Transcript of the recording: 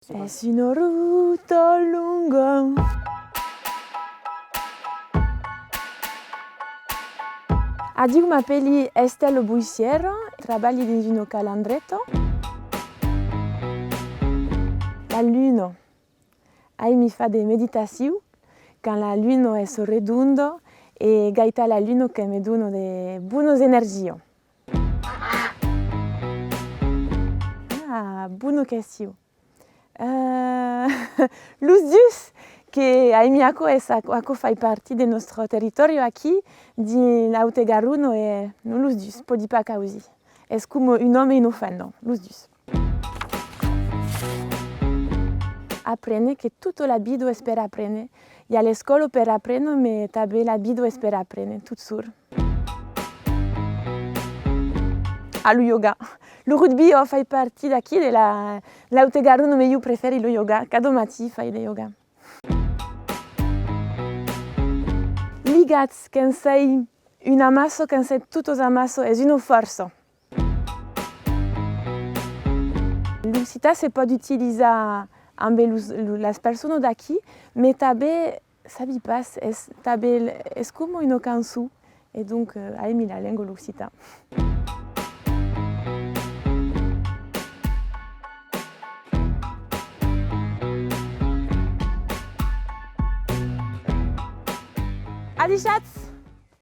Es una ruta lunga. Adieu, m'appelle Estelle Buissière, travaille dans un calandretto. La lune, elle me fait des méditations quand la lune est redonde et gaita la lune qui me donne de bonnes énergies. Ah, bonne question. Los dius que Aimiaco fait partie de notre territoire ici, dans l'Autegaruno et nous los dius, podipa causi. Es comme un homme et une femme, los dius. Apprendre que toute la vie est per apprendre. Il y a l'école per apprendre, mais també la vie est per apprendre, tout sûr. Ah, le yoga. Le rugby fait partie d'ici, de l'Autegaruno, mais je préfère le yoga. Cada matí fai le yoga. Les gars, quand c'est un amasso, quand c'est tout aux amassos, c'est une force. L'ucita, c'est pas d'utiliser avec les personnes d'ici, mais també, ça ne passe, c'est comme une canson. Et donc, j'aime la langue l'ucita. Adi, Schatz!